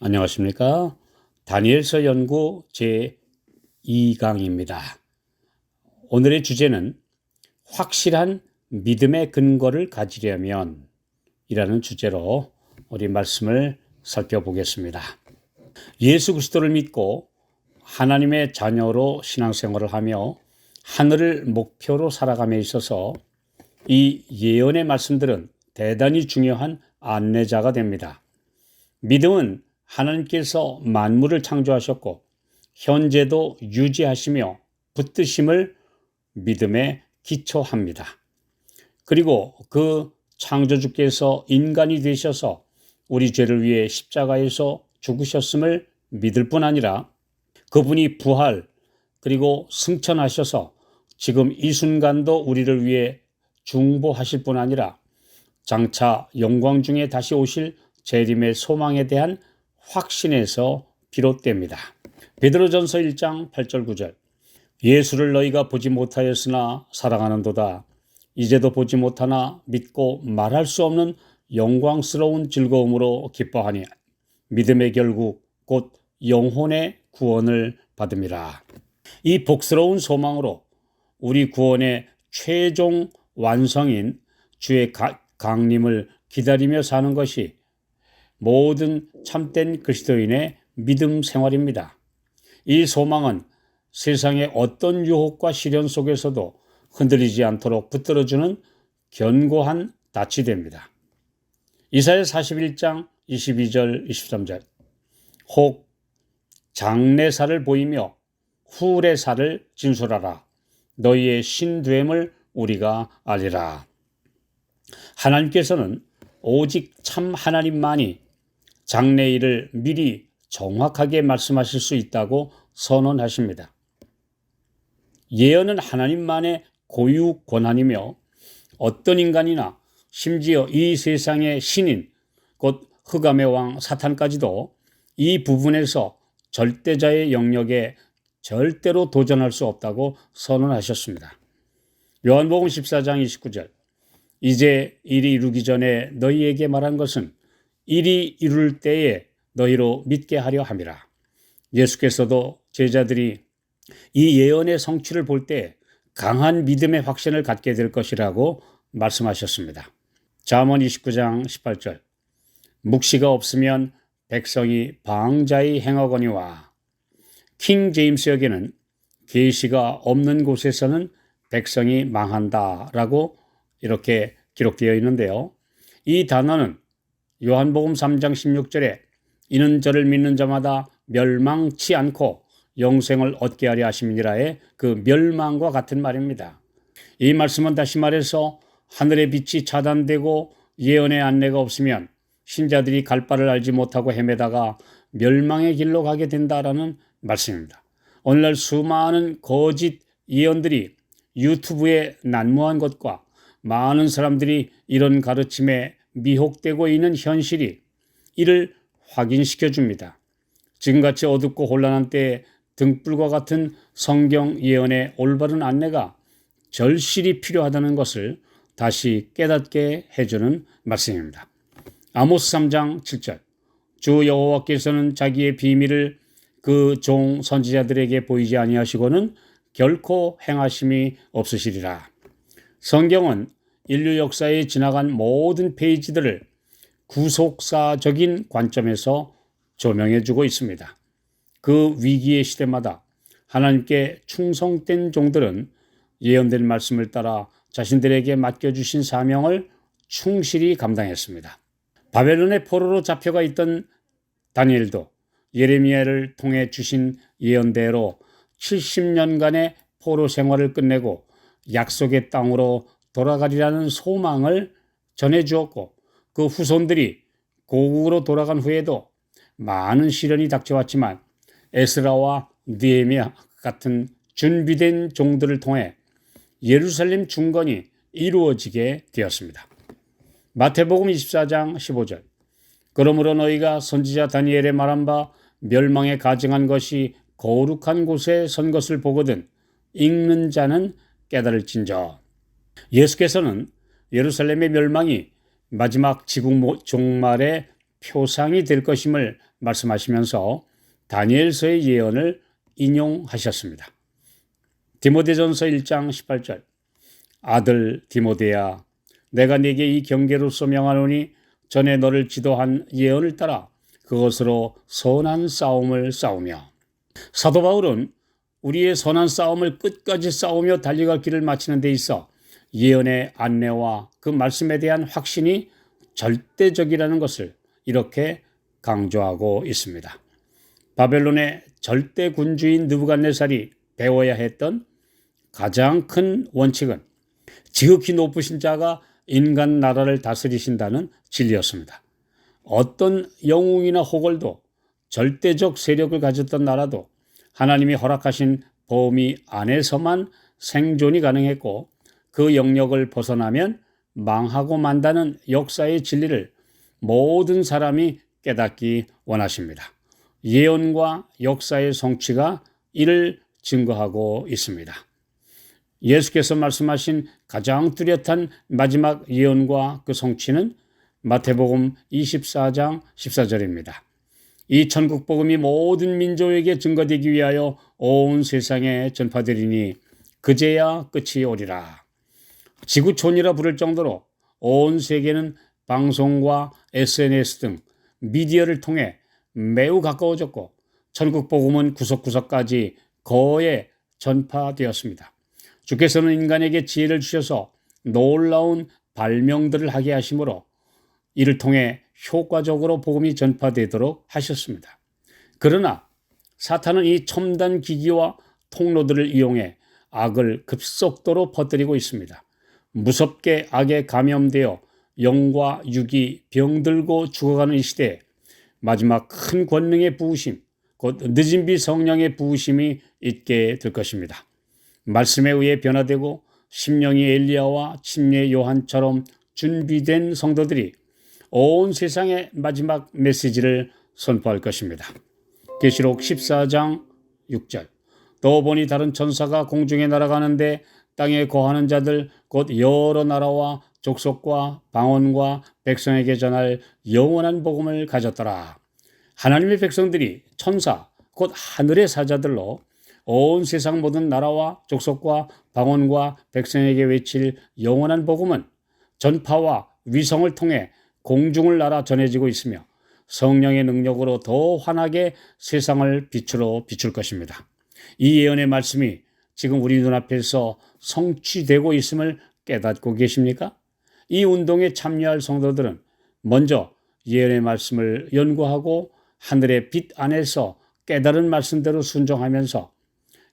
안녕하십니까? 다니엘서 연구 제2강입니다. 오늘의 주제는 확실한 믿음의 근거를 가지려면 이라는 주제로 우리 말씀을 살펴보겠습니다. 예수 그리스도를 믿고 하나님의 자녀로 신앙생활을 하며 하늘을 목표로 살아감에 있어서 이 예언의 말씀들은 대단히 중요한 안내자가 됩니다. 믿음은 하나님께서 만물을 창조하셨고 현재도 유지하시며 붙드심을 믿음에 기초합니다. 그리고 그 창조주께서 인간이 되셔서 우리 죄를 위해 십자가에서 죽으셨음을 믿을 뿐 아니라 그분이 부활 그리고 승천하셔서 지금 이 순간도 우리를 위해 중보하실 뿐 아니라 장차 영광 중에 다시 오실 재림의 소망에 대한 확신에서 비롯됩니다. 베드로전서 1장 8절 9절 예수를 너희가 보지 못하였으나 사랑하는도다. 이제도 보지 못하나 믿고 말할 수 없는 영광스러운 즐거움으로 기뻐하니 믿음의 결국 곧 영혼의 구원을 받음이라. 이 복스러운 소망으로 우리 구원의 최종 완성인 주의 강림을 기다리며 사는 것이 모든 참된 그리스도인의 믿음 생활입니다. 이 소망은 세상의 어떤 유혹과 시련 속에서도 흔들리지 않도록 붙들어주는 견고한 닻이 됩니다. 이사야 41장 22절 23절 혹 장래사를 보이며 후래사를 진술하라. 너희의 신됨을 우리가 알리라. 하나님께서는 오직 참 하나님만이 장래일을 미리 정확하게 말씀하실 수 있다고 선언하십니다. 예언은 하나님만의 고유 권한이며 어떤 인간이나 심지어 이 세상의 신인 곧 흑암의 왕 사탄까지도 이 부분에서 절대자의 영역에 절대로 도전할 수 없다고 선언하셨습니다. 요한복음 14장 29절 이제 일이 이루기 전에 너희에게 말한 것은 일이 이룰 때에 너희로 믿게 하려 함이라. 예수께서도 제자들이 이 예언의 성취를 볼 때 강한 믿음의 확신을 갖게 될 것이라고 말씀하셨습니다. 잠언 29장 18절 묵시가 없으면 백성이 방자히 행하거니와. 킹 제임스역에는 계시가 없는 곳에서는 백성이 망한다라고 이렇게 기록되어 있는데요. 이 단어는 요한복음 3장 16절에 이는 저를 믿는 자마다 멸망치 않고 영생을 얻게 하려 하심이니라의 그 멸망과 같은 말입니다. 이 말씀은 다시 말해서 하늘의 빛이 차단되고 예언의 안내가 없으면 신자들이 갈 바를 알지 못하고 헤매다가 멸망의 길로 가게 된다라는 말씀입니다. 오늘날 수많은 거짓 예언들이 유튜브에 난무한 것과 많은 사람들이 이런 가르침에 미혹되고 있는 현실이 이를 확인시켜 줍니다. 지금같이 어둡고 혼란한 때에 등불과 같은 성경 예언의 올바른 안내가 절실히 필요하다는 것을 다시 깨닫게 해주는 말씀입니다. 아모스 3장 7절 주 여호와께서는 자기의 비밀을 그 종 선지자들에게 보이지 아니하시고는 결코 행하심이 없으시리라. 성경은 인류 역사에 지나간 모든 페이지들을 구속사적인 관점에서 조명해주고 있습니다. 그 위기의 시대마다 하나님께 충성된 종들은 예언된 말씀을 따라 자신들에게 맡겨주신 사명을 충실히 감당했습니다. 바벨론의 포로로 잡혀가 있던 다니엘도 예레미야를 통해 주신 예언대로 70년간의 포로 생활을 끝내고 약속의 땅으로 돌아가리라는 소망을 전해주었고 그 후손들이 고국으로 돌아간 후에도 많은 시련이 닥쳐왔지만 에스라와 느헤미야 같은 준비된 종들을 통해 예루살렘 중건이 이루어지게 되었습니다. 마태복음 24장 15절 그러므로 너희가 선지자 다니엘의 말한 바 멸망에 가증한 것이 거룩한 곳에 선 것을 보거든 읽는 자는 깨달을진저. 예수께서는 예루살렘의 멸망이 마지막 지국 종말의 표상이 될 것임을 말씀하시면서 다니엘서의 예언을 인용하셨습니다. 디모데전서 1장 18절 아들 디모데야 내가 네게 이 경계로서 명하노니 전에 너를 지도한 예언을 따라 그것으로 선한 싸움을 싸우며. 사도 바울은 우리의 선한 싸움을 끝까지 싸우며 달려갈 길을 마치는 데 있어 예언의 안내와 그 말씀에 대한 확신이 절대적이라는 것을 이렇게 강조하고 있습니다. 바벨론의 절대 군주인 느부갓네살이 배워야 했던 가장 큰 원칙은 지극히 높으신 자가 인간 나라를 다스리신다는 진리였습니다. 어떤 영웅이나 호걸도 절대적 세력을 가졌던 나라도 하나님이 허락하신 범위 안에서만 생존이 가능했고 그 영역을 벗어나면 망하고 만다는 역사의 진리를 모든 사람이 깨닫기 원하십니다. 예언과 역사의 성취가 이를 증거하고 있습니다. 예수께서 말씀하신 가장 뚜렷한 마지막 예언과 그 성취는 마태복음 24장 14절입니다. 이 천국 복음이 모든 민족에게 증거되기 위하여 온 세상에 전파되리니 그제야 끝이 오리라. 지구촌이라 부를 정도로 온 세계는 방송과 SNS 등 미디어를 통해 매우 가까워졌고 천국 복음은 구석구석까지 거의 전파되었습니다. 주께서는 인간에게 지혜를 주셔서 놀라운 발명들을 하게 하심으로 이를 통해 효과적으로 복음이 전파되도록 하셨습니다. 그러나 사탄은 이 첨단 기기와 통로들을 이용해 악을 급속도로 퍼뜨리고 있습니다. 무섭게 악에 감염되어 영과 육이 병들고 죽어가는 이 시대에 마지막 큰 권능의 부으심, 곧 늦은 비 성령의 부으심이 있게 될 것입니다. 말씀에 의해 변화되고 심령이 엘리야와 침례 요한처럼 준비된 성도들이 온 세상의 마지막 메시지를 선포할 것입니다. 계시록 14장 6절 또 보니 다른 천사가 공중에 날아가는데 땅에 거하는 자들 곧 여러 나라와 족속과 방언과 백성에게 전할 영원한 복음을 가졌더라. 하나님의 백성들이 천사 곧 하늘의 사자들로 온 세상 모든 나라와 족속과 방언과 백성에게 외칠 영원한 복음은 전파와 위성을 통해 공중을 날아 전해지고 있으며 성령의 능력으로 더 환하게 세상을 빛으로 비출 것입니다. 이 예언의 말씀이 지금 우리 눈앞에서 성취되고 있음을 깨닫고 계십니까? 이 운동에 참여할 성도들은 먼저 예언의 말씀을 연구하고 하늘의 빛 안에서 깨달은 말씀대로 순종하면서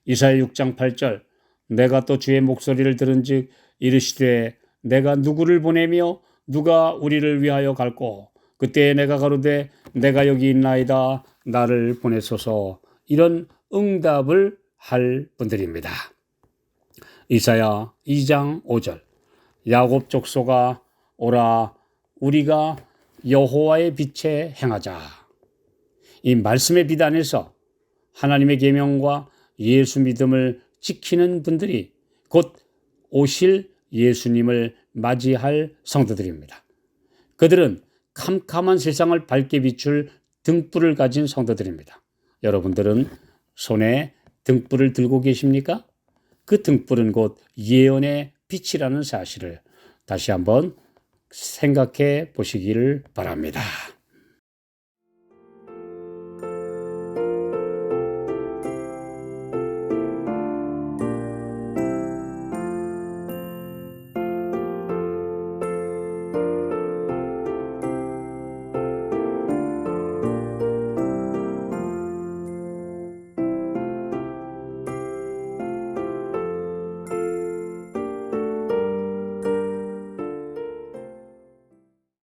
이사야 6장 8절 내가 또 주의 목소리를 들은즉 이르시되 내가 누구를 보내며 누가 우리를 위하여 갈꼬 그때 내가 가로되 내가 여기 있나이다 나를 보내소서 이런 응답을 할 분들입니다. 이사야 2장 5절 야곱 족속아 오라 우리가 여호와의 빛에 행하자. 이 말씀의 빛 안에서 하나님의 계명과 예수 믿음을 지키는 분들이 곧 오실 예수님을 맞이할 성도들입니다. 그들은 캄캄한 세상을 밝게 비출 등불을 가진 성도들입니다. 여러분들은 손에 등불을 들고 계십니까? 그 등불은 곧 예언의 빛이라는 사실을 다시 한번 생각해 보시기를 바랍니다.